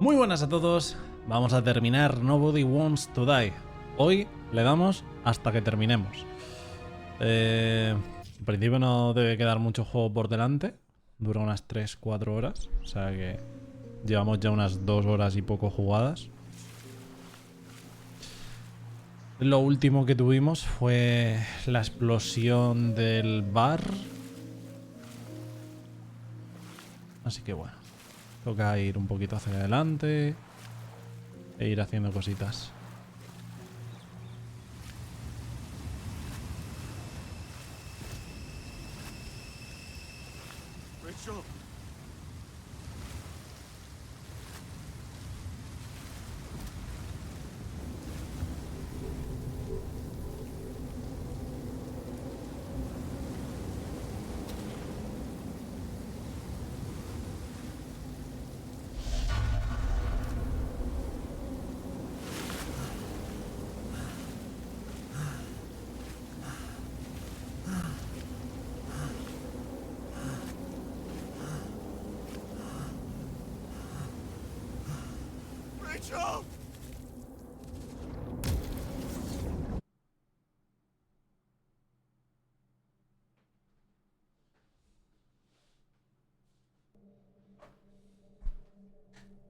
Muy buenas a todos, vamos a terminar Nobody Wants to Die. Hoy le damos hasta que terminemos. En principio no debe quedar mucho juego por delante, dura unas 3-4 horas, o sea que llevamos ya unas 2 horas y poco jugadas. Lo último que tuvimos fue la explosión del bar. Así que bueno, toca ir un poquito hacia adelante e ir haciendo cositas.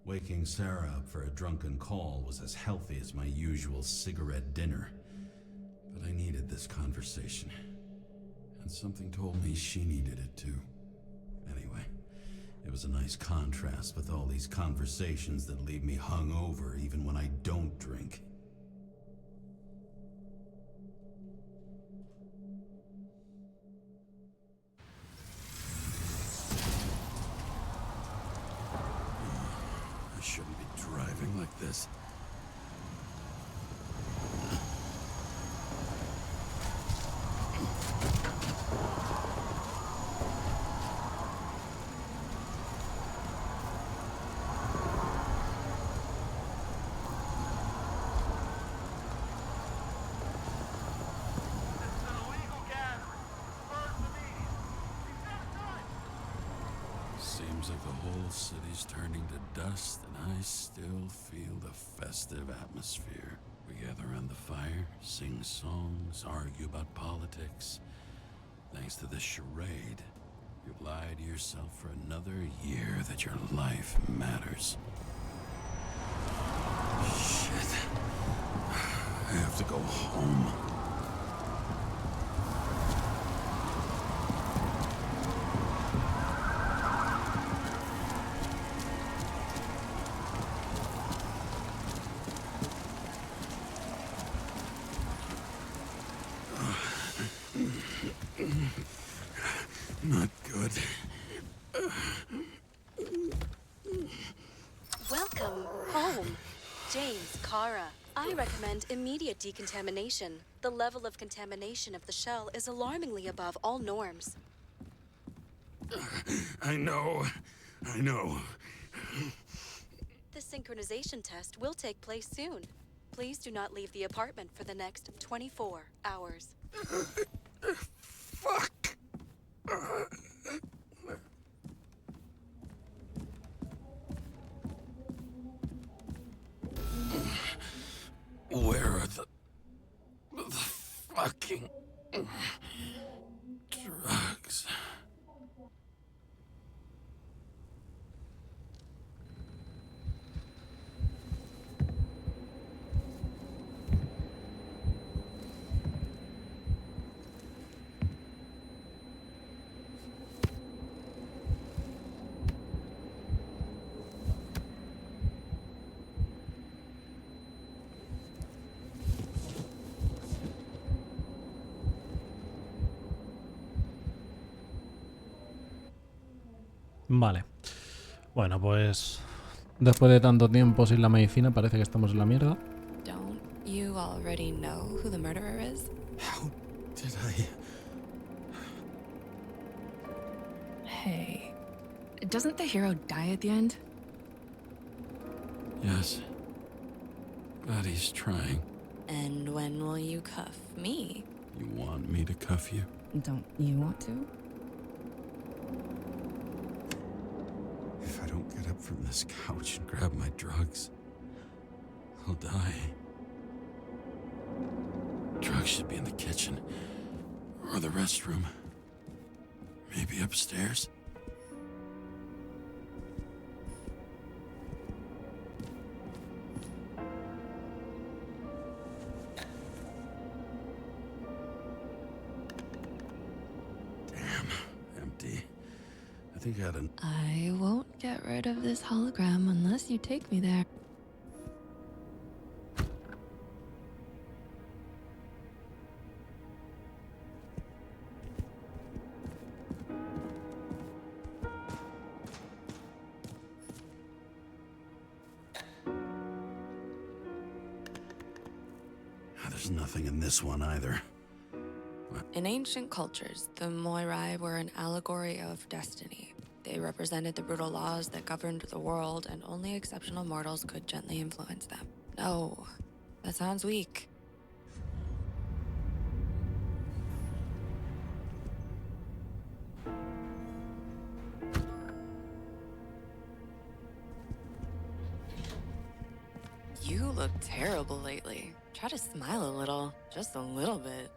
Waking Sarah up for a drunken call was as healthy as my usual cigarette dinner. But I needed this conversation. And something told me she needed it too. Anyway, it was a nice contrast with all these conversations that leave me hungover even when I don't drink. I shouldn't be driving like this. Seems like the whole city's turning to dust, and I still feel the festive atmosphere. We gather around the fire, sing songs, argue about politics. Thanks to this charade, you've lied to yourself for another year that your life matters. Shit. I have to go home. Not good. Welcome home. James, Kara. I recommend immediate decontamination. The level of contamination of the shell is alarmingly above all norms. I know. The synchronization test will take place soon. Please do not leave the apartment for the next 24 hours. Fuck! Where are the fucking drugs? Vale. Bueno, pues después de tanto tiempo sin la medicina parece que estamos en la mierda. Don't you already know who the murderer is? How did I... Hey, doesn't the hero die at the end? Yes. But he's trying. And when will you cuff me? You want me to cuff you? Don't you want to? If I don't get up from this couch and grab my drugs, I'll die. Drugs should be in the kitchen. Or the restroom. Maybe upstairs? Damn, empty. I think I had an... I won't get rid of this hologram unless you take me there. There's nothing in this one either. In ancient cultures, the Moirai were an allegory of destiny. They represented the brutal laws that governed the world, and only exceptional mortals could gently influence them. No, that sounds weak. You look terrible lately. Try to smile a little, just a little bit.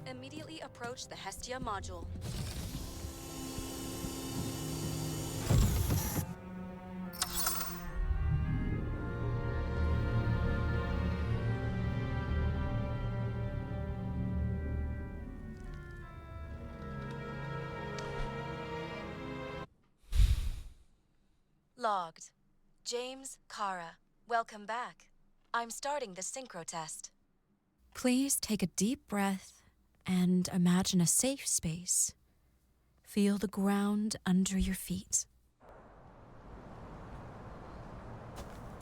Immediately approach the Hestia module. Logged. James, Kara, welcome back. I'm starting the synchro test. Please take a deep breath and imagine a safe space. Feel the ground under your feet.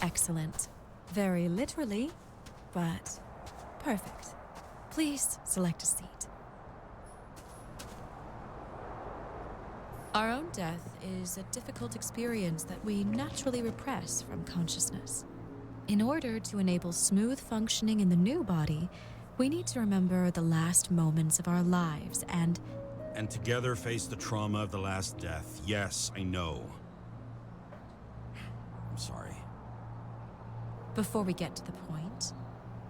Excellent. Very literally, but perfect. Please select a seat. Our own death is a difficult experience that we naturally repress from consciousness. In order to enable smooth functioning in the new body, we need to remember the last moments of our lives and together face the trauma of the last death. Yes, I know. I'm sorry. Before we get to the point,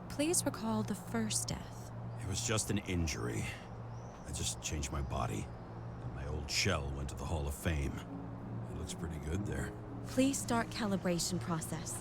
please recall the first death. It was just an injury. I just changed my body, and my old shell went to the Hall of Fame. It looks pretty good there. Please start calibration process.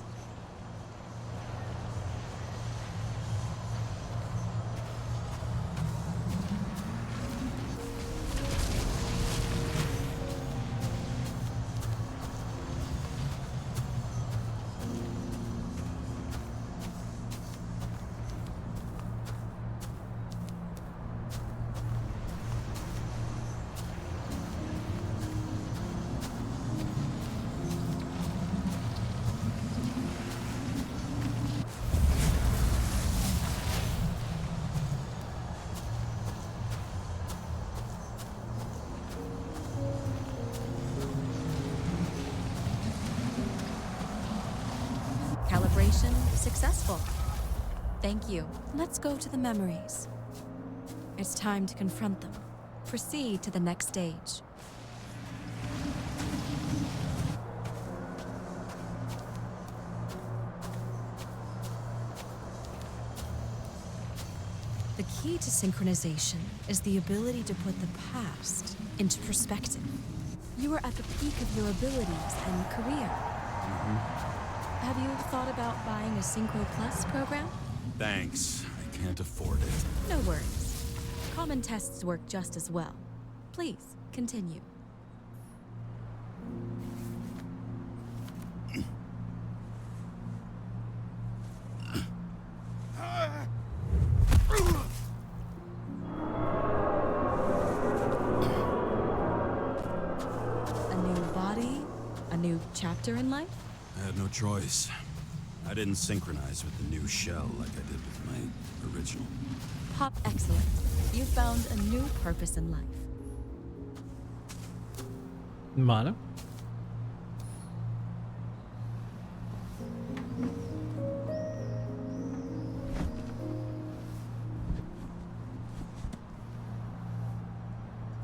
Calibration successful. Thank you. Let's go to the memories. It's time to confront them. Proceed to the next stage. The key to synchronization is the ability to put the past into perspective. You are at the peak of your abilities and career. Have you thought about buying a Synchro Plus program? Thanks. I can't afford it. No worries. Common tests work just as well. Please, continue. faster in life? I had no choice. I didn't synchronize with the new shell like I did with my original. Pop, excellent. You found a new purpose in life. Vale.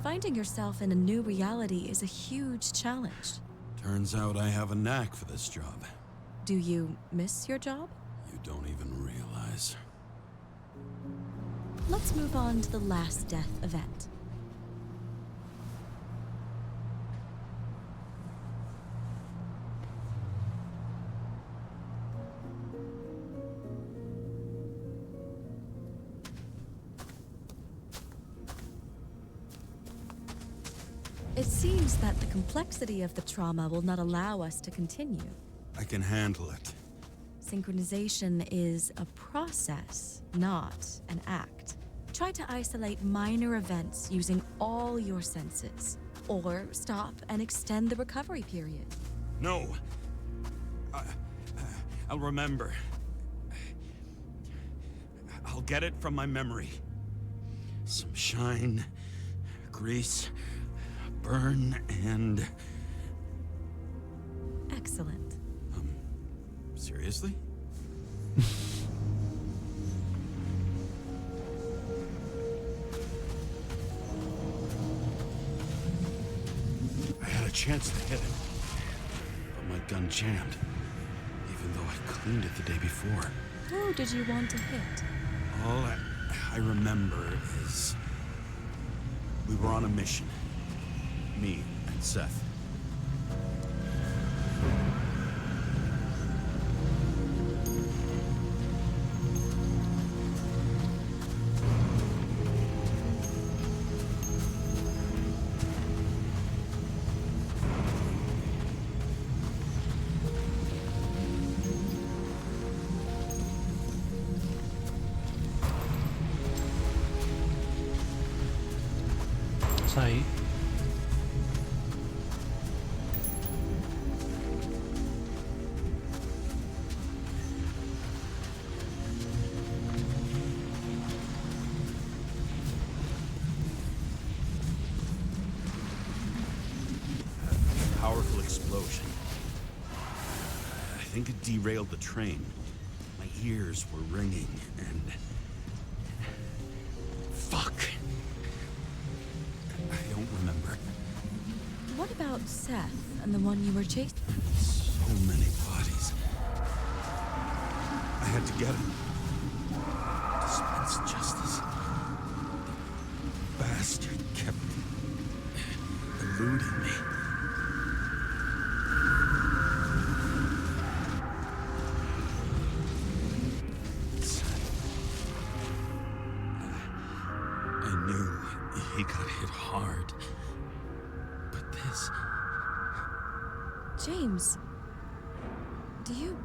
Finding yourself in a new reality is a huge challenge. Turns out I have a knack for this job. Do you miss your job? You don't even realize. Let's move on to the last death event. It seems that the complexity of the trauma will not allow us to continue. I can handle it. Synchronization is a process, not an act. Try to isolate minor events using all your senses, or stop and extend the recovery period. No. I'll remember. I'll get it from my memory. Some shine, grease, burn, and... Excellent. Seriously? I had a chance to hit him, but my gun jammed, even though I cleaned it the day before. Who did you want to hit? All I remember is we were on a mission, me and Seth. Ahí. Powerful explosion. I think it derailed the train. My ears were ringing and... Fuck. I don't remember. What about Seth and the one you were chasing? So many bodies. I had to get him. Dispense justice. The bastard kept eluding me. I knew he got hit hard. But this... James, do you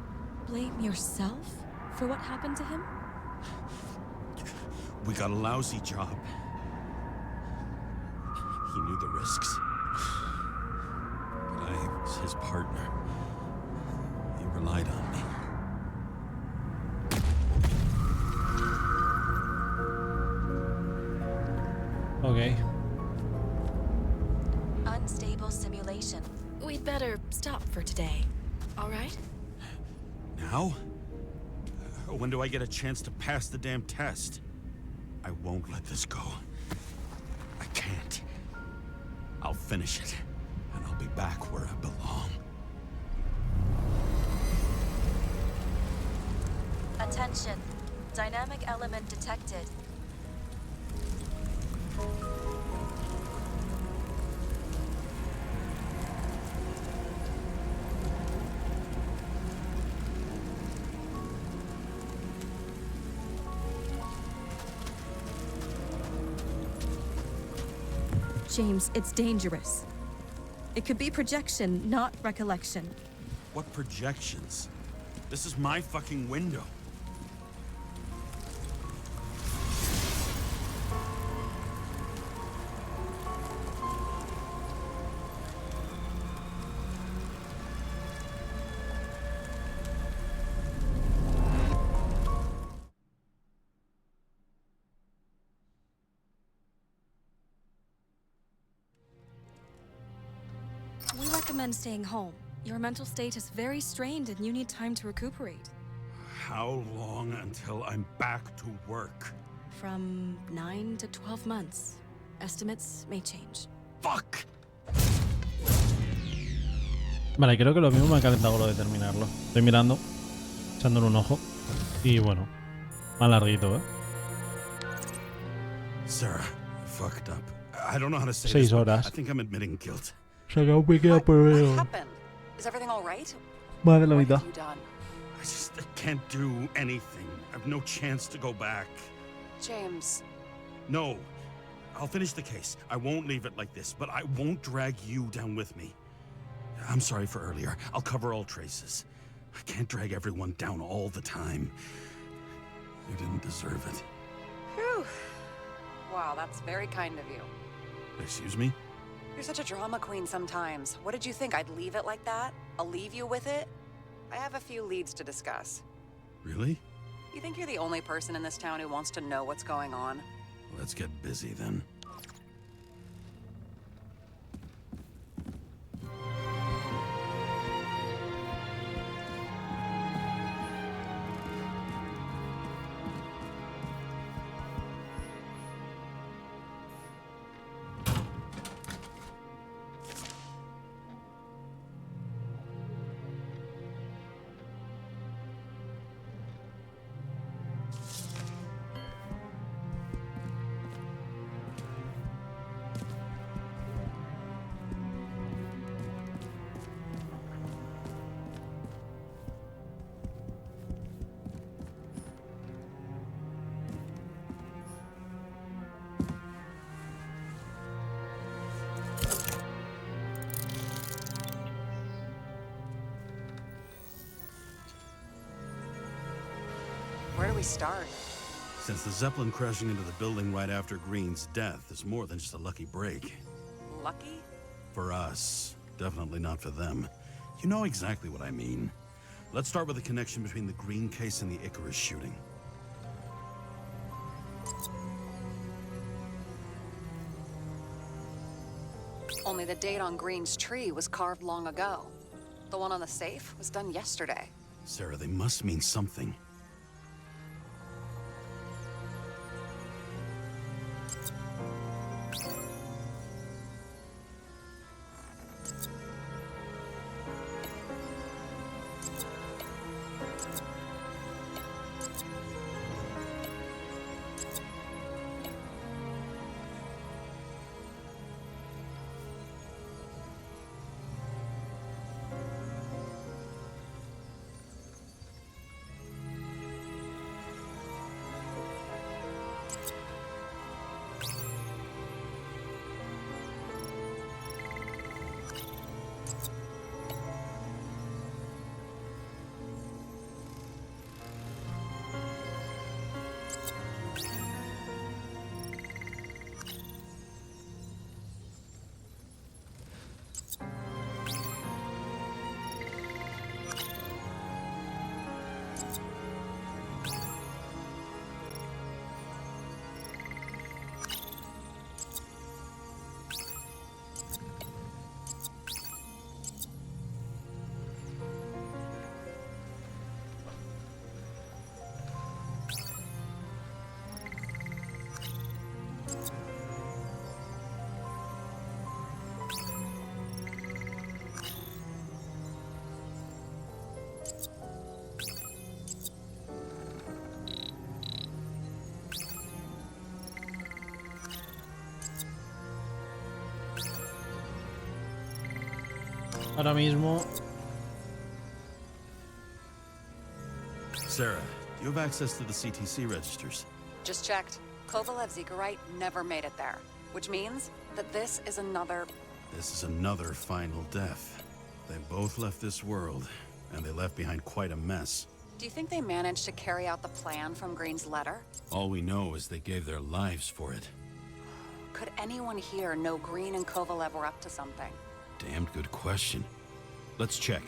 blame yourself for what happened to him? We got a lousy job. He knew the risks. But I was his partner. He relied on me. Ok. Unstable simulation. We'd better stop for today. All right? Now? When do I get a chance to pass the damn test? I won't let this go. I can't. I'll finish it, and I'll be back where I belong. Attention. Dynamic element detected. James, it's dangerous. It could be projection, not recollection. What projections? This is my fucking window. recommend staying home. Your mental state is very strained and you need time to recuperate. How long until I'm back to work? From 9 to 12 months. Estimates may change. Fuck! Vale, creo que lo mismo me ha calentado lo de terminarlo. Estoy mirando, echándole un ojo. Y bueno, más larguito, ¿eh? Sarah, I fucked up. I don't know how to say 6 this, but horas. I think I'm admitting guilt. Se acabó un pequeño What problema. happened? Is everything all right? Más de la What mitad. have you done? I can't do anything. I have no chance to go back. James, No. I'll finish the case. I won't leave it like this, but I won't drag you down with me. I'm sorry for earlier. I'll cover all traces. I can't drag everyone down all the time. You didn't deserve it. whew. Wow, that's very kind of you. Excuse me? You're such a drama queen sometimes. What did you think, I'd leave it like that? I'll leave you with it? I have a few leads to discuss. Really? You think you're the only person in this town who wants to know what's going on? Let's get busy then. Where do we start? Since the Zeppelin crashing into the building right after Green's death is more than just a lucky break. Lucky? For us. Definitely not for them. You know exactly what I mean. Let's start with the connection between the Green case and the Icarus shooting. Only the date on Green's tree was carved long ago. The one on the safe was done yesterday. Sarah, they must mean something. Ahora mismo. Sarah, do you have access to the CTC registers? Just checked. Kovalev's Zegarite never made it there, which means that this is another... This is another final death. They both left this world, and they left behind quite a mess. Do you think they managed to carry out the plan from Green's letter? All we know is they gave their lives for it. Could anyone here know Green and Kovalev were up to something? Damned good question. Let's check.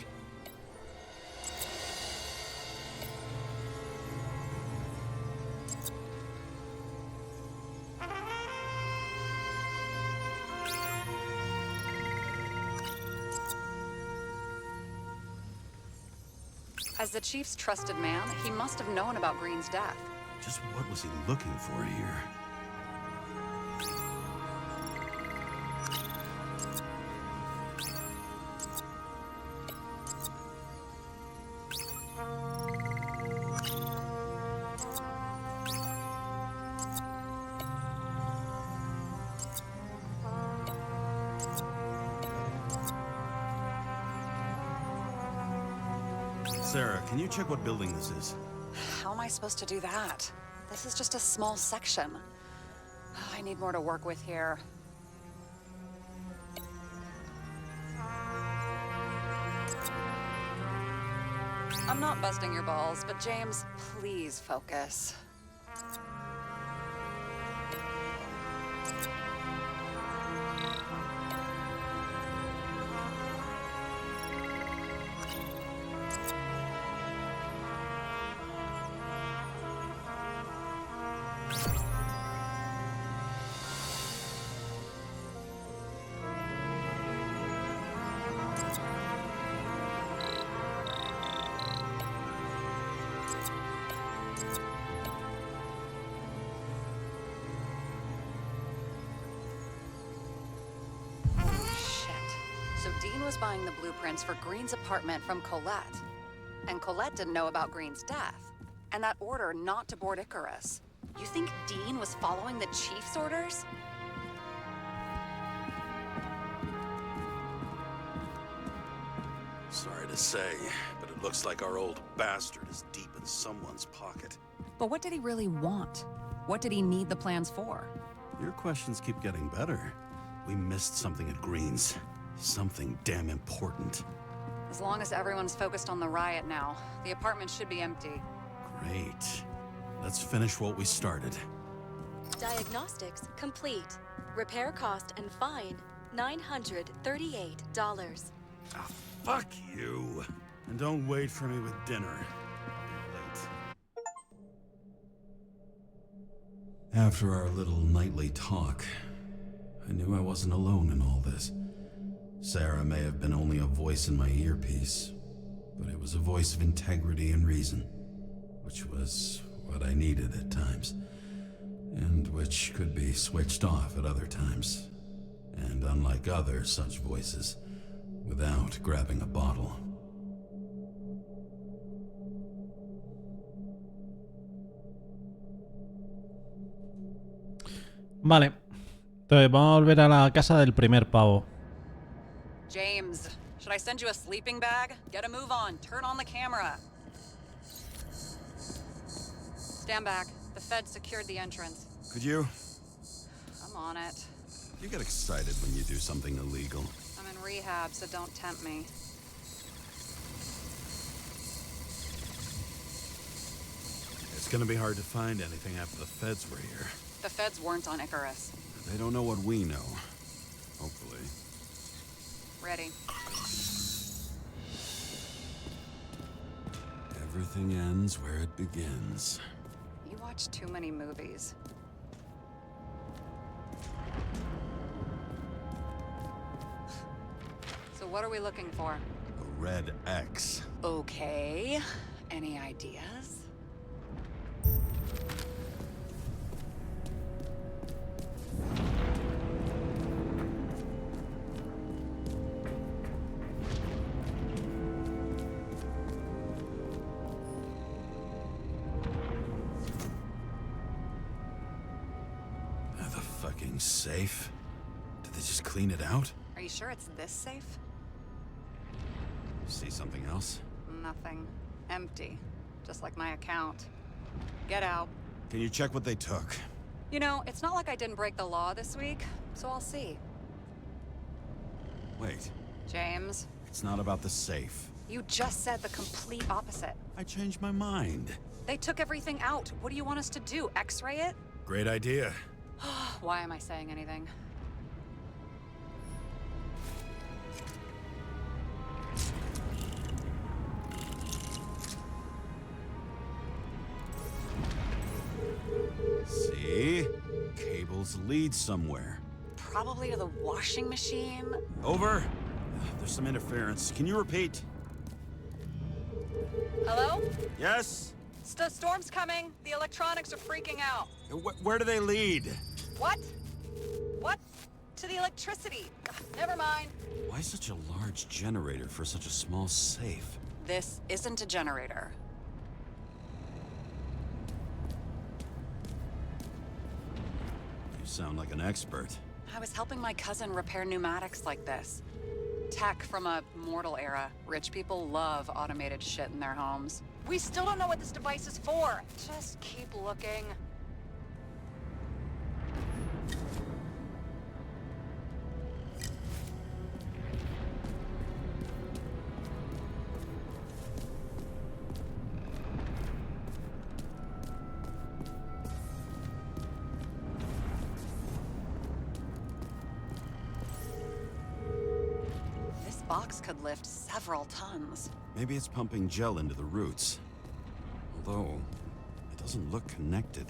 As the chief's trusted man, he must have known about Green's death. Just what was he looking for here? Sarah, can you check what building this is? How am I supposed to do that? This is just a small section. I need more to work with here. I'm not busting your balls, but James, please focus. So Dean was buying the blueprints for Green's apartment from Colette. And Colette didn't know about Green's death. And that order not to board Icarus. You think Dean was following the chief's orders? Sorry to say, but it looks like our old bastard is deep in someone's pocket. But what did he really want? What did he need the plans for? Your questions keep getting better. We missed something at Green's. Something damn important. As long as everyone's focused on the riot now, the apartment should be empty. Great. Let's finish what we started. Diagnostics complete. Repair cost and fine, $938. Ah, fuck you. And don't wait for me with dinner. I'll be late. After our little nightly talk, I knew I wasn't alone in all this. Sarah may have been only a voice in my earpiece, but it was a voice of integrity and reason, which was what I needed at times, and which could be switched off at other times, and unlike other such voices, without grabbing a bottle. Vale. Entonces vamos a volver a la casa del primer pavo. James, should I send you a sleeping bag? Get a move on. Turn on the camera. Stand back. The Fed secured the entrance. Could you? I'm on it. You get excited when you do something illegal. I'm in rehab, so don't tempt me. It's gonna be hard to find anything after the feds were here. The Feds weren't on Icarus. They don't know what we know. Hopefully. Ready. Everything ends where it begins. You watch too many movies. So what are we looking for? A red X. Okay. Any ideas? Safe? Did they just clean it out? Are you sure it's this safe? See something else? Nothing. Empty. Just like my account. Get out. Can you check what they took? You know, it's not like I didn't break the law this week, so I'll see. Wait. James. It's not about the safe. You just said the complete opposite. I changed my mind. They took everything out. What do you want us to do? X-ray it? Great idea. Why am I saying anything? See? Cables lead somewhere. Probably to the washing machine. Over. There's some interference. Can you repeat? Hello? Yes? Storm's coming. The electronics are freaking out. Where do they lead? What? What? To the electricity. Never mind. Why such a large generator for such a small safe? This isn't a generator. You sound like an expert. I was helping my cousin repair pneumatics like this. Tech from a mortal era. Rich people love automated shit in their homes. We still don't know what this device is for. Just keep looking. Box could lift several tons. Maybe it's pumping gel into the roots. Although, it doesn't look connected.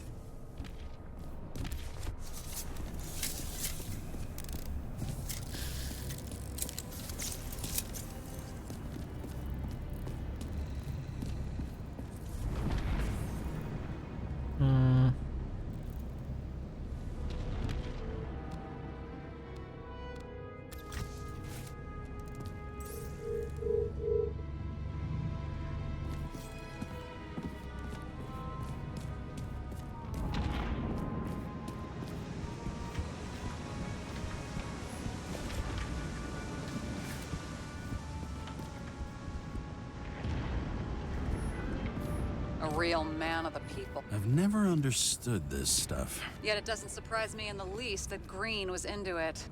A real man of the people. I've never understood this stuff. Yet it doesn't surprise me in the least that Green was into it.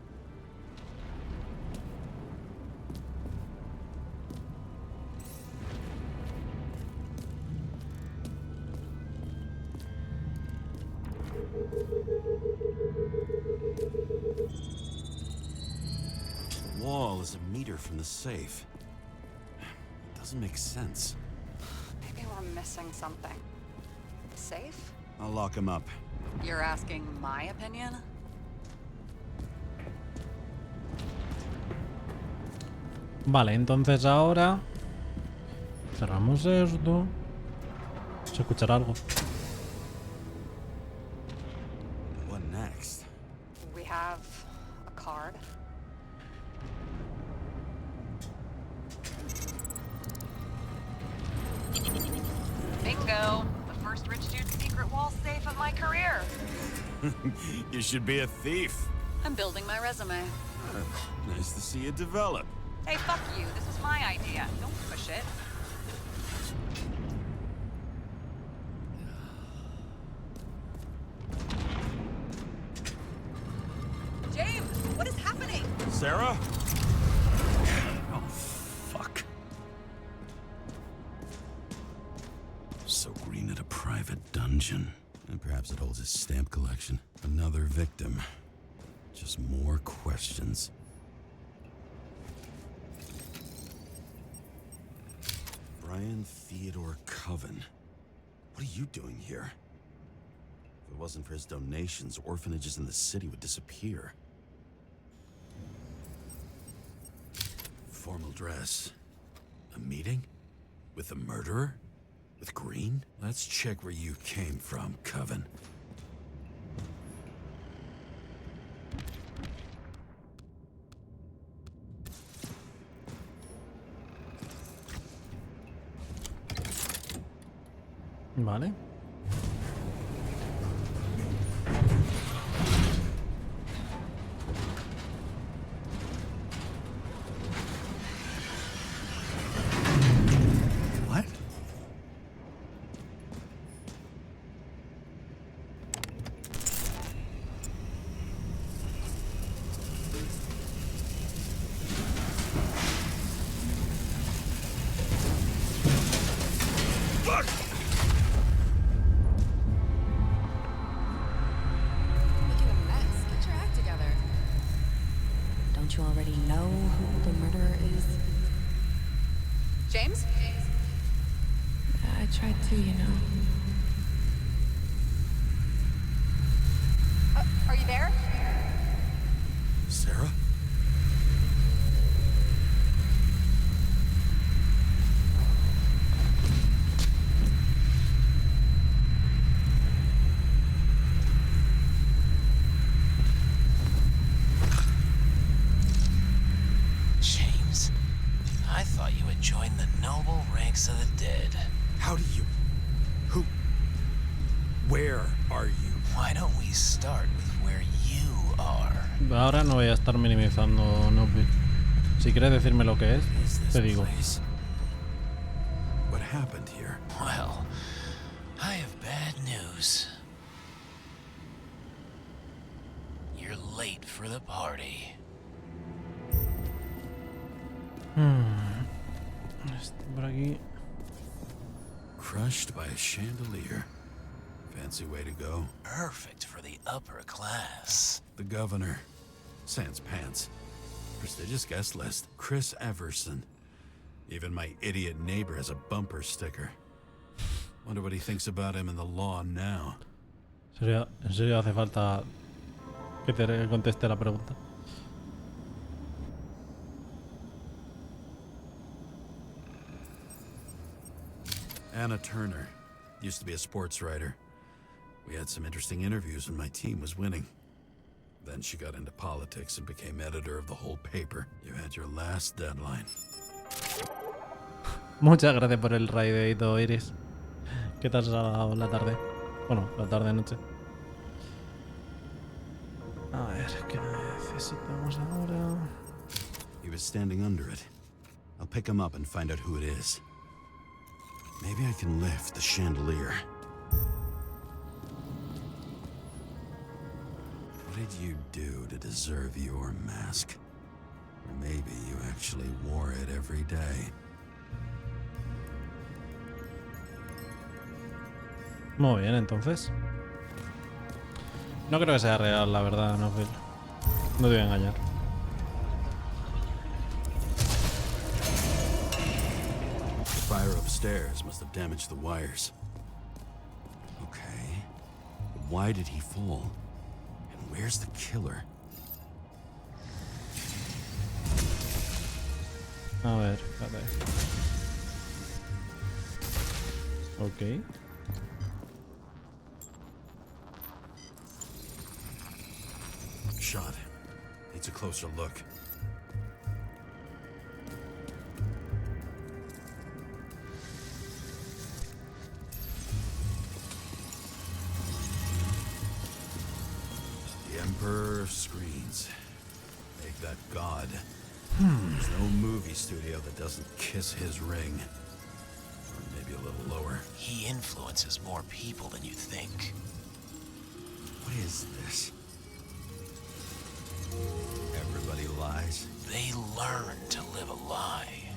The wall is a meter from the safe. It doesn't make sense. Maybe we're missing something. Safe? I'll lock him up. You're asking my opinion? Vale, entonces ahora cerramos esto. Se escuchará algo. What next? We have a card. Bingo! The first rich dude's secret wall safe of my career. You should be a thief. I'm building my resume. Nice to see you develop. Hey, fuck you. This was my idea. Don't push it. James, what is happening? Sarah? Oh, fuck. So Green at a private dungeon. And perhaps it holds his stamp collection. Another victim. Just more questions. Brian Theodore Coven. What are you doing here? If it wasn't for his donations, orphanages in the city would disappear. Formal dress. A meeting? With a murderer? With Green? Let's check where you came from, Coven. Vale. What? Fuck! Making a mess. Get your act together. Don't you already know who the murderer is? James? I tried to, you know. Are you there? Sarah? How do you... Who... Where are you? Why don't we start with where you are? Ahora no voy a estar minimizando, no. Si quieres decirme lo que es, Is this te digo. place? What happened here? Well, I have bad news. You're late for the party. Este por aquí. Crushed by a chandelier. Fancy way to go. Perfect for the upper class. The governor. Sans pants. Prestigious guest list. Chris Everson. Even my idiot neighbor has a bumper sticker. Wonder what he thinks about him in the law now. ¿En serio hace falta que te conteste la pregunta? Anna Turner. Used to be a sports writer. We had some interesting interviews when my team was winning. Then she got into politics and became editor of the whole paper. You had your last deadline. Muchas gracias por el raidito, Iris. ¿Qué tal se ha dado la tarde? Bueno, la tarde-noche. A ver, ¿qué necesitamos ahora? He was standing under it. I'll pick him up and find out who it is. Maybe I can lift the chandelier. What did you do to deserve your mask? Or maybe you actually wore it every day. Muy bien, entonces. No creo que sea real, la verdad, no, Phil. No te voy a engañar. The fire upstairs must have damaged the wires. Okay. But why did he fall? And where's the killer? A ver, espérate. Ok. Shot. Needs a closer look. The Emperor of Screens. Make that god. There's no movie studio that doesn't kiss his ring. Or maybe a little lower. He influences more people than you think. What is this? Everybody lies. They learn to live a lie.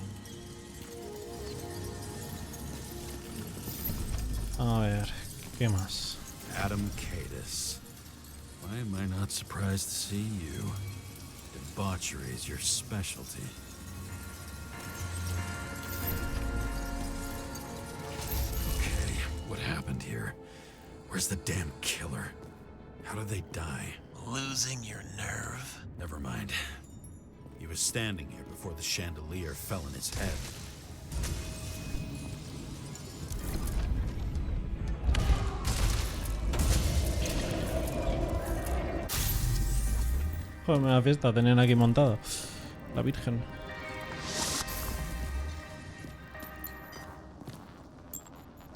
A ver, ¿qué más? Adam Cadis. Why am I not surprised to see you? Debauchery is your specialty. Okay, what happened here? Where's the damn killer? How did they die? Losing your nerve? Never mind. He was standing here before the chandelier fell on his head. Joder, me da fiesta, tenían aquí montado. La Virgen.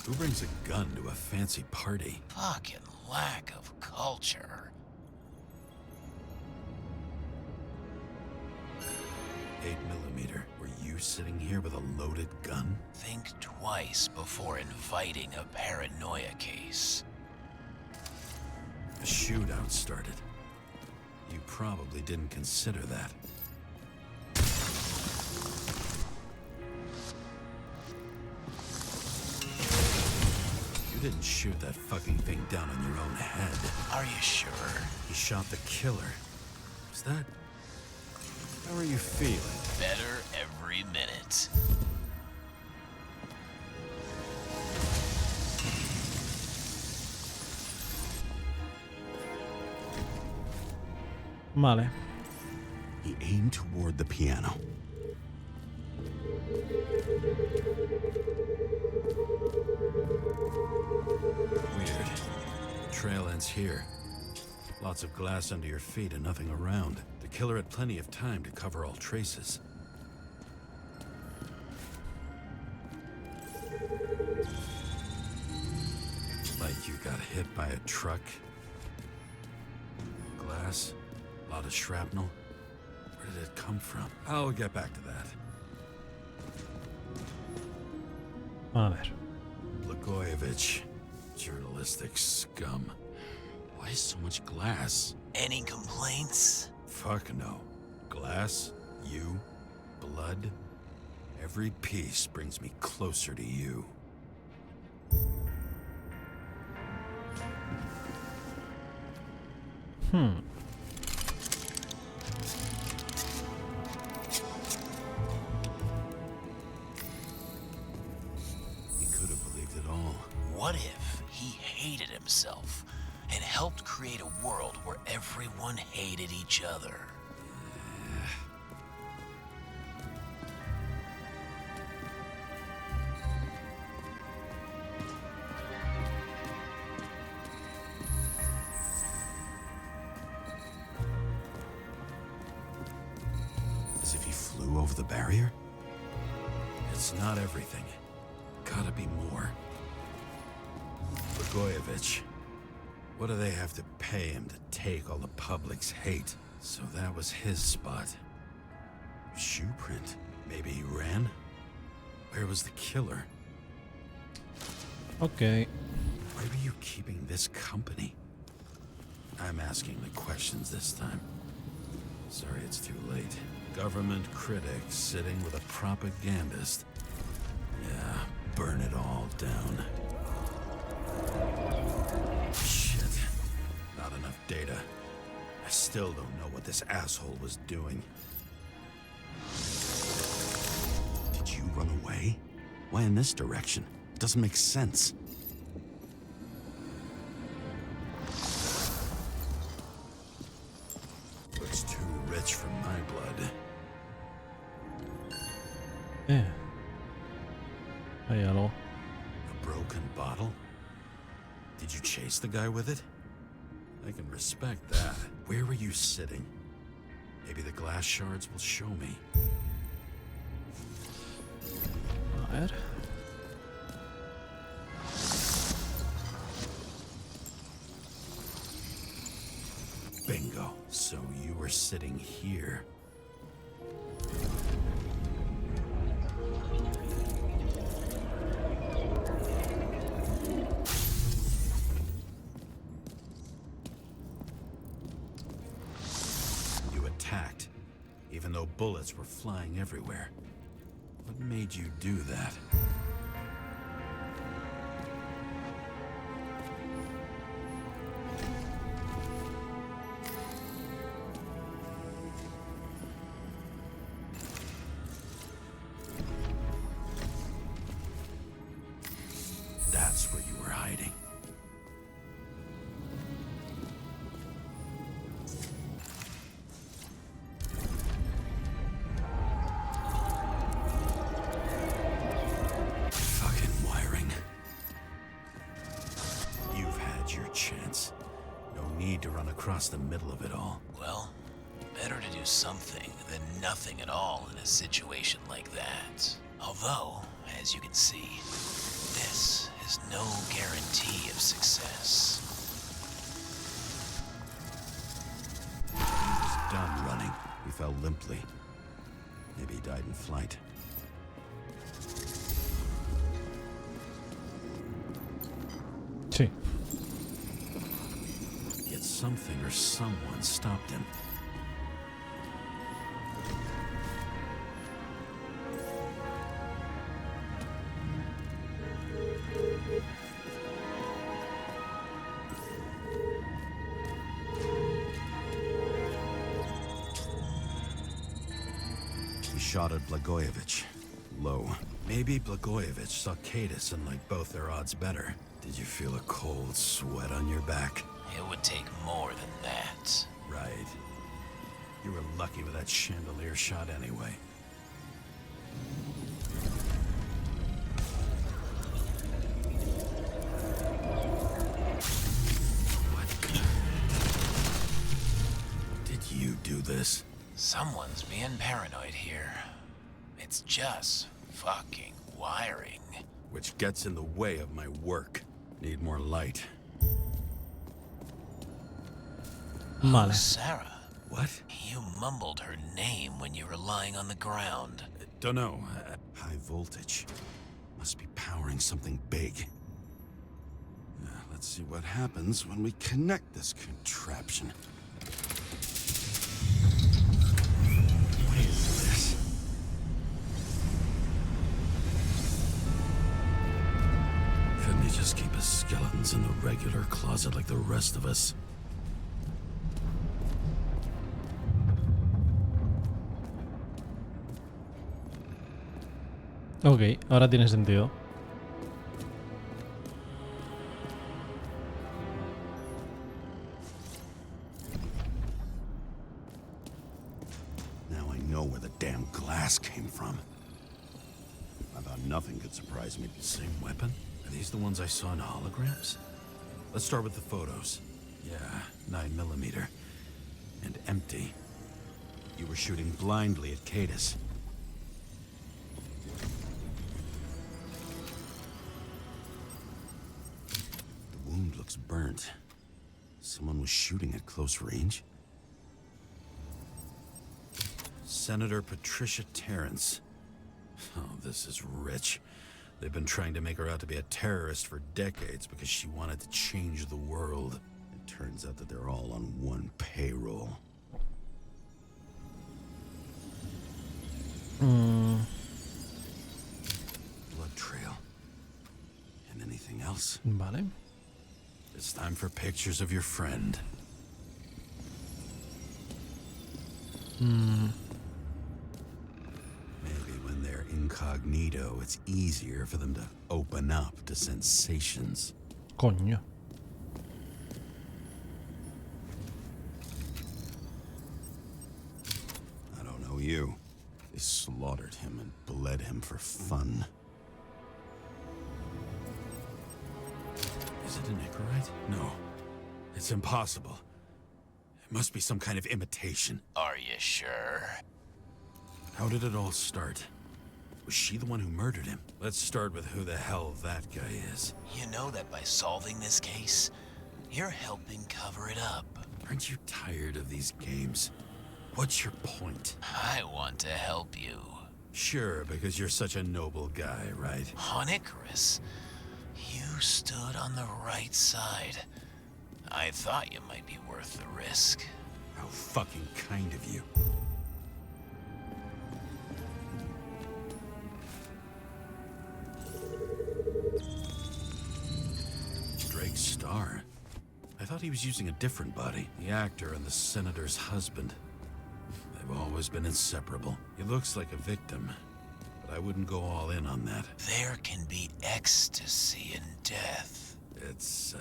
Who brings a gun to a fancy party? Fucking lack of culture. 8mm. Were you sitting here with a loaded gun? Think twice before inviting a paranoia case. A shootout started. You probably didn't consider that. You didn't shoot that fucking thing down on your own head. Are you sure? He shot the killer. Is that... How are you feeling? Better every minute. Vale. He aimed toward the piano. Weird. Trail ends here. Lots of glass under your feet and nothing around. The killer had plenty of time to cover all traces. Like you got hit by a truck? Glass? A lot of shrapnel? Where did it come from? I'll get back to that. A ver. Blagojevich. Journalistic scum. Why so much glass? Any complaints? Fuck no. Glass, you, blood. Every piece brings me closer to you. He could have believed it all. What if he hated himself and helped create a world where everyone hated each other? As if he flew over the barrier? It's not everything. Gotta be more. Blagojevich. What do they have to pay him to take all the public's hate? So that was his spot. Shoe print. Maybe he ran? Where was the killer? Ok. Why were you keeping this company? I'm asking the questions this time. Sorry it's too late. Government critic sitting with a propagandist. Yeah, burn it all down. Shit. Not enough data. I still don't know what this asshole was doing. Did you run away? Why in this direction? It doesn't make sense. Looks too rich for my blood. Hay algo. A broken bottle? Did you chase the guy with it? I can respect that. Where were you sitting? Maybe the glass shards will show me. A ver. Bingo. So you were sitting here. You attacked, even though bullets were flying everywhere. What made you do that? That's where you were hiding. Fucking wiring. You've had your chance. No need to run across the middle of it all. Well, better to do something than nothing at all in a situation like that. Although, as you can see, this is no guarantee of success. He was done running. He fell limply. Maybe he died in flight. Sí. Yet something or someone stopped him. He shot at Blagojevich. Low. Maybe Blagojevich saw Cadis and liked both their odds better. Did you feel a cold sweat on your back? It would take more than that. Right. You were lucky with that chandelier shot anyway. What? Did you do this? Someone's being paranoid here. It's just fucking wiring. Which gets in the way of my work. Need more light. Vale. Sarah, What? you mumbled her name when you were lying on the ground. Don't know. High voltage. Must be powering something big. Let's see what happens when we connect this contraption. What is this? Couldn't he just keep his skeletons in the regular closet like the rest of us? Ok, ahora tiene sentido. Now I know where the damn glass came from. I thought nothing could surprise me. Same weapon? Are these the ones I saw in holograms? Let's start with the photos. Yeah, 9mm. And empty. You were shooting blindly at Cadus. The wound looks burnt. Someone was shooting at close range? Senator Patricia Terrence. Oh, this is rich. They've been trying to make her out to be a terrorist for decades because she wanted to change the world. It turns out that they're all on one payroll. Blood trail. And anything else? Vale. It's time for pictures of your friend. Maybe when they're incognito, it's easier for them to open up to sensations. Coño. I don't know you. They slaughtered him and bled him for fun. Is it an Icarite? No. It's impossible. It must be some kind of imitation. Are you sure? How did it all start? Was she the one who murdered him? Let's start with who the hell that guy is. You know that by solving this case, you're helping cover it up. Aren't you tired of these games? What's your point? I want to help you. Sure, because you're such a noble guy, right? On Icarus, you stood on the right side. I thought you might be worth the risk. How fucking kind of you. Drake Starr? I thought he was using a different body. The actor and the senator's husband. They've always been inseparable. He looks like a victim, but I wouldn't go all in on that. There can be ecstasy in death. It's,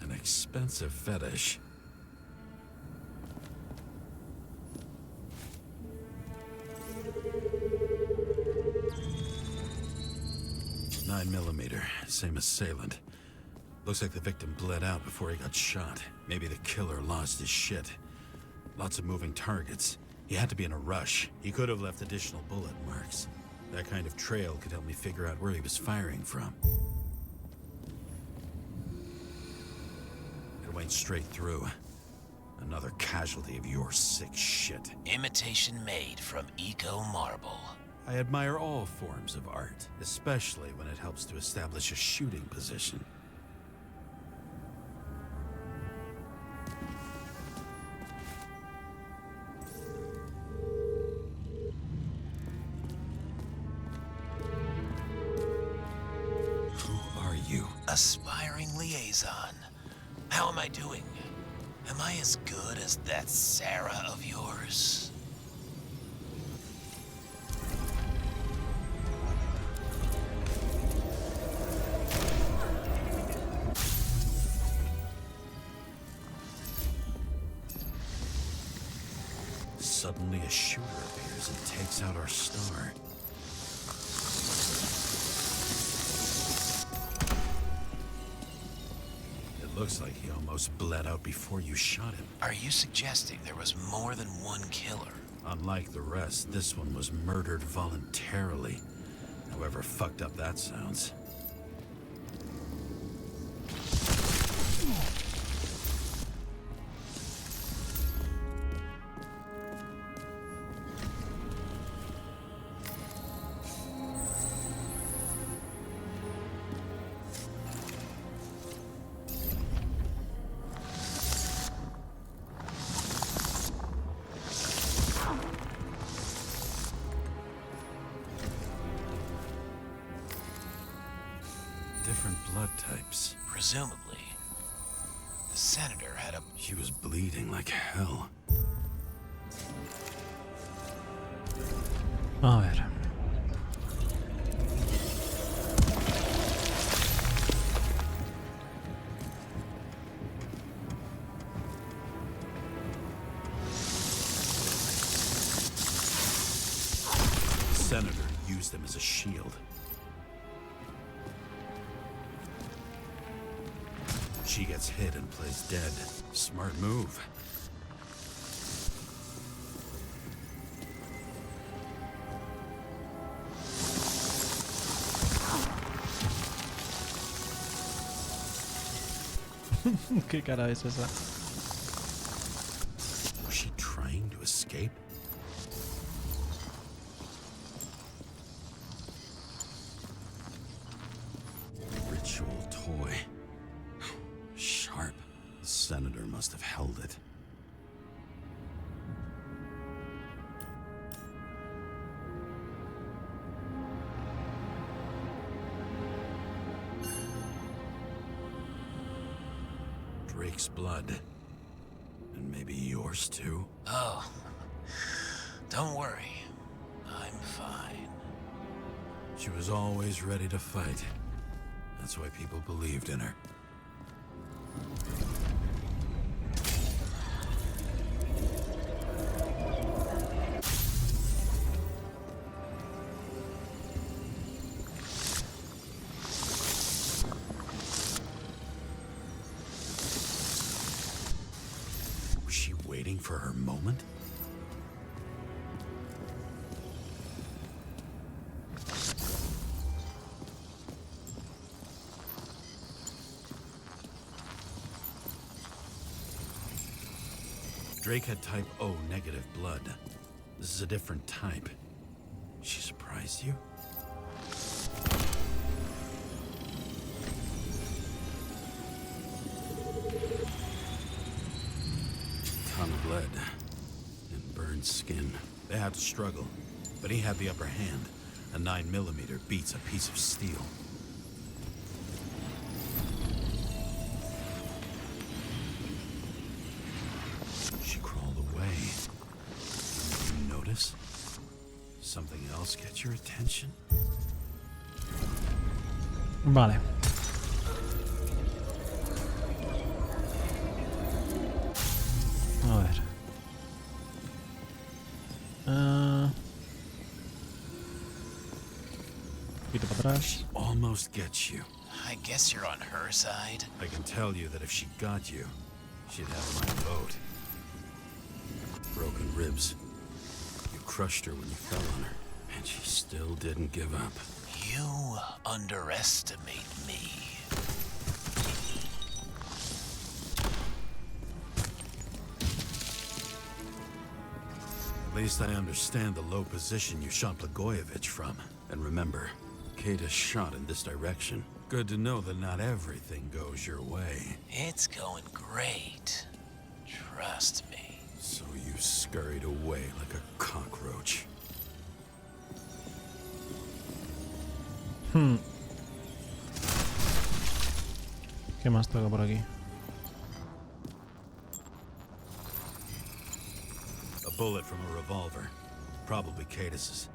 an expensive fetish. .9mm, same assailant. Looks like the victim bled out before he got shot. Maybe the killer lost his shit. Lots of moving targets. He had to be in a rush. He could have left additional bullet marks. That kind of trail could help me figure out where he was firing from. It went straight through. Another casualty of your sick shit. Imitation made from eco marble. I admire all forms of art, especially when it helps to establish a shooting position. Who are you? Aspiring liaison. How am I doing? Am I as good as that Sarah of yours? Suddenly a shooter appears and takes out our star. It looks like he almost bled out before you shot him. Are you suggesting there was more than one killer? Unlike the rest, this one was murdered voluntarily. However fucked up that sounds. different blood types. Presumably, the senator had a... She was bleeding like hell. A ver. Senator used them as a shield. She gets hit and plays dead. Smart move. ¿Qué cara es esa? Was she trying to escape? Ritual toy. Sharp. The senator must have held it. Drake's blood. And maybe yours too? Oh, don't worry. I'm fine. She was always ready to fight. That's why people believed in her. Was she waiting for her moment? Drake had type O negative blood. This is a different type. She surprised you? Ton of lead and burned skin. They had to struggle, but he had the upper hand. A 9mm beats a piece of steel. She crawled away. Did you notice? Something else get your attention? Vale. A ver. Poquito para atrás. Almost gets you. I guess you're on her side. I can tell you that if she got you, she'd have my vote. Broken ribs. You crushed her when you fell on her, and she still didn't give up. You underestimate me. At least I understand the low position you shot Blagojevich from. And remember, Queda shot in this direction. Good to know that not everything goes your way. It's going great. Trust me. So you scurried away like a cockroach. ¿Qué más toca por aquí? A bullet from a revolver. Probably Cadis's.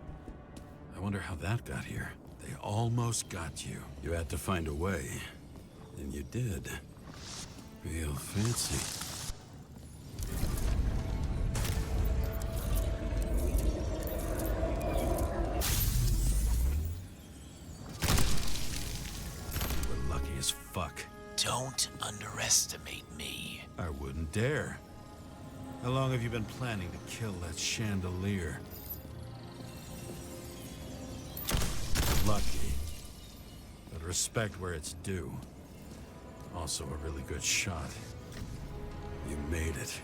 I wonder how that got here. They almost got you. You had to find a way. And you did. Real fancy. We're lucky as fuck. Don't underestimate me. I wouldn't dare. How long have you been planning to kill that chandelier? Lucky. But respect where it's due. Also a really good shot. You made it.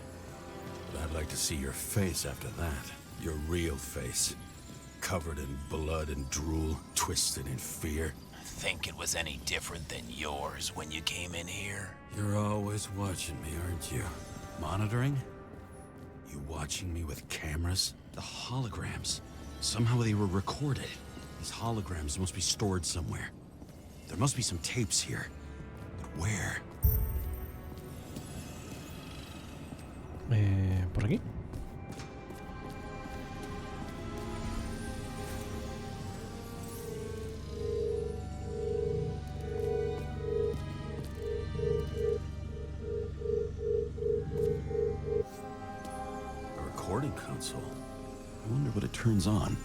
But I'd like to see your face after that. Your real face. Covered in blood and drool, twisted in fear. Think it was any different than yours when you came in here? You're always watching me, aren't you? Monitoring? You watching me with cameras? The holograms. Somehow they were recorded. These holograms must be stored somewhere. There must be some tapes here. But where? ¿Por aquí? A recording console. I wonder what it turns on.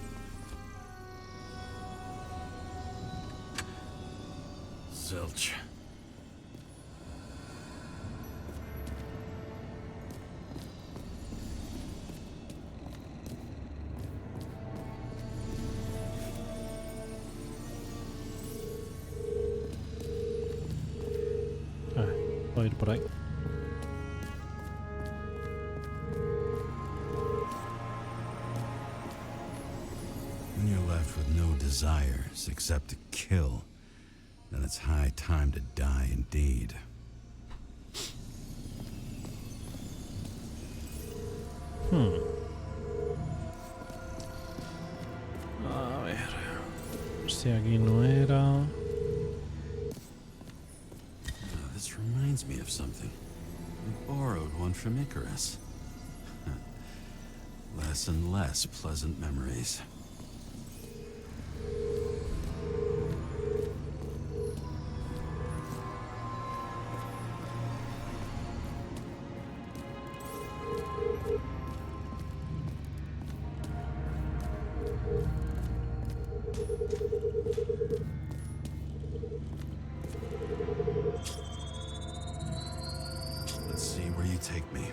Zilch. Voy a ir por ahí. When you're left with no desires except to kill, then it's high time to die indeed. A ver. Si aquí no era. This reminds me of something. I borrowed one from Icarus. Less and less pleasant memories. Let's see where you take me.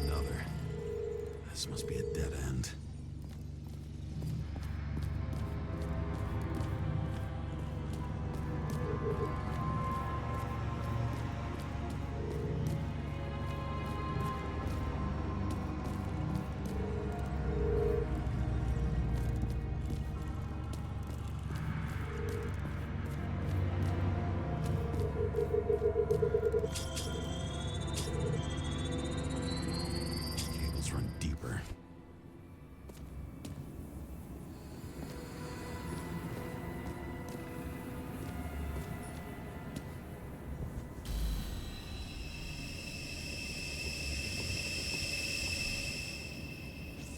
Another. This must be a dead end. Cables run deeper.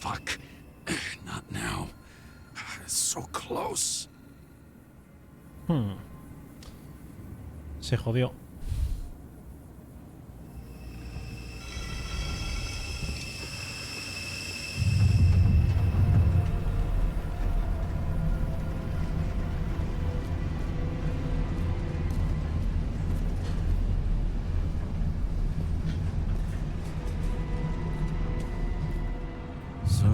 Fuck. Not now. It's so close. Se jodió. So,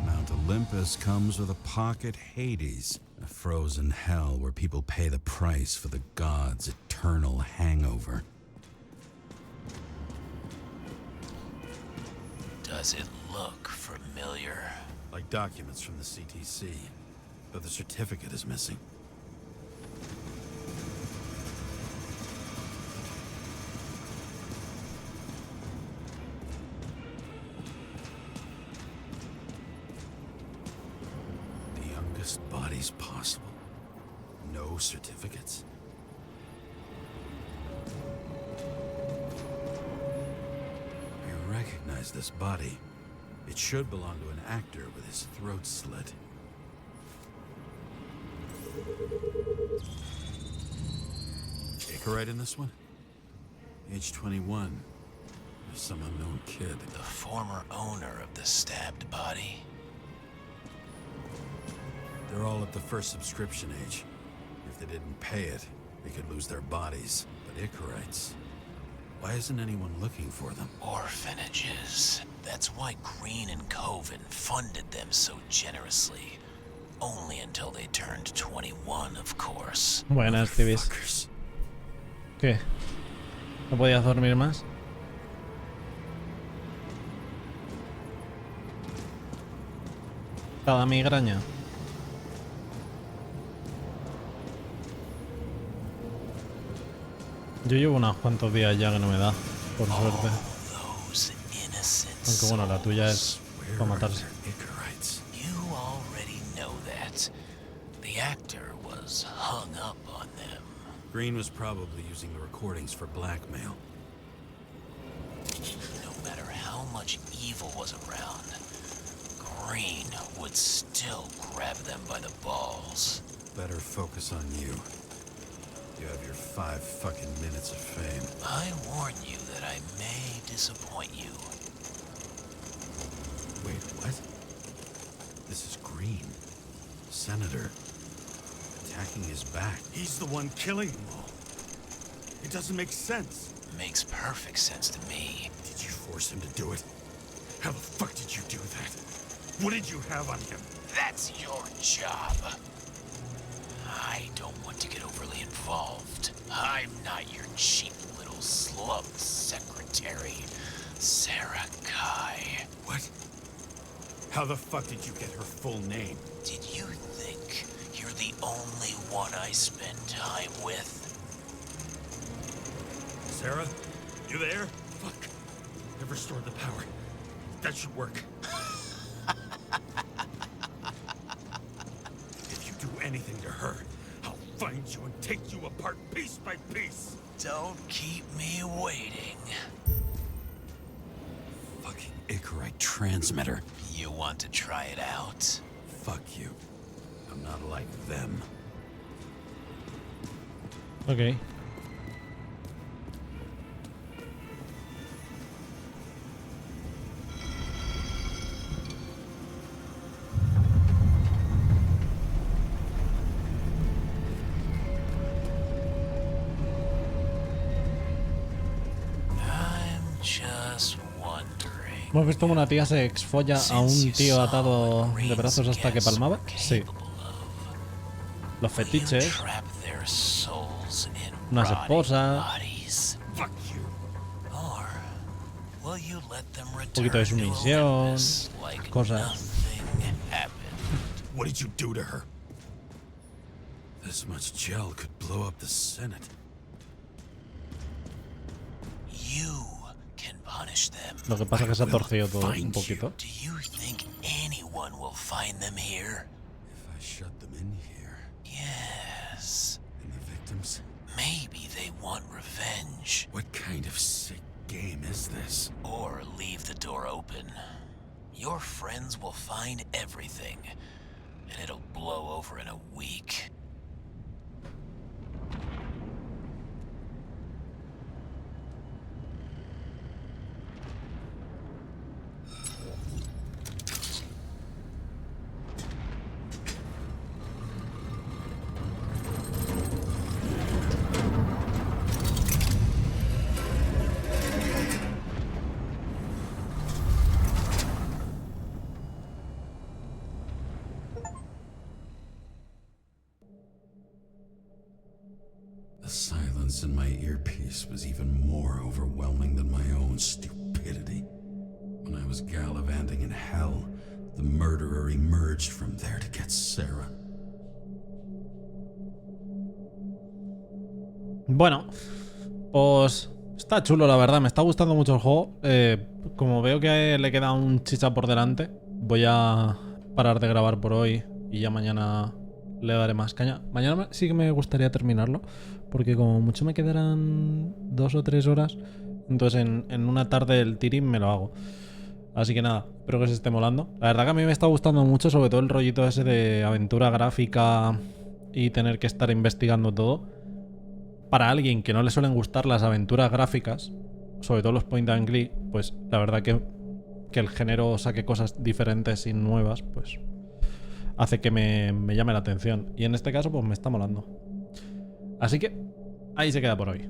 Mount Olympus comes with a pocket Hades, a frozen hell where people pay the price for the gods' eternal hangover. Does it look familiar? Like documents from the CTC, but the certificate is missing. The youngest bodies possible. No certificates. I recognize this body. It should belong to an actor with his throat slit. Icarite in this one? Age 21. There's some unknown kid. The former owner of the stabbed body? They're all at the first subscription age. If they didn't pay it, they could lose their bodies. But Icarites... why isn't anyone looking for them? Orphanages. That's why Green and Coven funded them so generously. Only until they turned 21, of course. Buenas, Tibis. Fuckers. ¿Qué? ¿No podías dormir más? Cada migraña. Yo llevo unos cuantos días ya que no me da, por suerte. Aunque bueno, la tuya es para matarse. You already know that. The actor was hung up on them. Green was probably using the recordings for blackmail. No matter how much evil was around, Green would still grab them by the balls. Better focus on you. You have your 5 fucking minutes of fame. I warn you that I may disappoint you. Wait, what? This is Green. Senator. Attacking his back. He's the one killing them all. It doesn't make sense. Makes perfect sense to me. Did you force him to do it? How the fuck did you do that? What did you have on him? That's your job. I don't want to get overly involved. I'm not your cheap little slum secretary, Sarah Kai. What? How the fuck did you get her full name? Did you think you're the only one I spend time with? Sarah? You there? Fuck. I've restored the power. That should work. If you do anything to her, I'll find you and take you apart piece by piece. Don't keep me waiting. Fucking Icarite transmitter. You want to try it out? Fuck you. I'm not like them. Ok. ¿Hemos visto como una tía se exfolla a un tío atado de brazos hasta que palmaba? Sí. Los fetiches. Unas esposas. Un poquito de sumisión. Cosas. What did you do to her? This much gel could blow up the Senate. Lo que pasa es que se ha torcido todo un poquito. Do you think anyone will find them here? If I shut them in here. Yes. And the victims? Maybe they want revenge. What kind of sick game is this? Or leave the door open. Your friends will find everything, and it'll blow over in a week. silence in my earpiece was even more overwhelming than my own stupidity. When I was gallivanting in hell, the murderer emerged from there to get Sarah. Bueno, pues está chulo, la verdad. Me está gustando mucho el juego. Como veo que le queda un chicha por delante, voy a parar de grabar por hoy y ya mañana le daré más caña. Mañana sí que me gustaría terminarlo, porque como mucho me quedarán 2 o 3 horas. Entonces en una tarde el tirín me lo hago. Así que nada, espero que se esté molando. La verdad que a mí me está gustando mucho, sobre todo el rollito ese de aventura gráfica y tener que estar investigando todo. Para alguien que no le suelen gustar las aventuras gráficas, sobre todo los point and click, pues la verdad que el género saque cosas diferentes y nuevas, pues hace que me llame la atención. Y en este caso pues me está molando. Así que ahí se queda por hoy.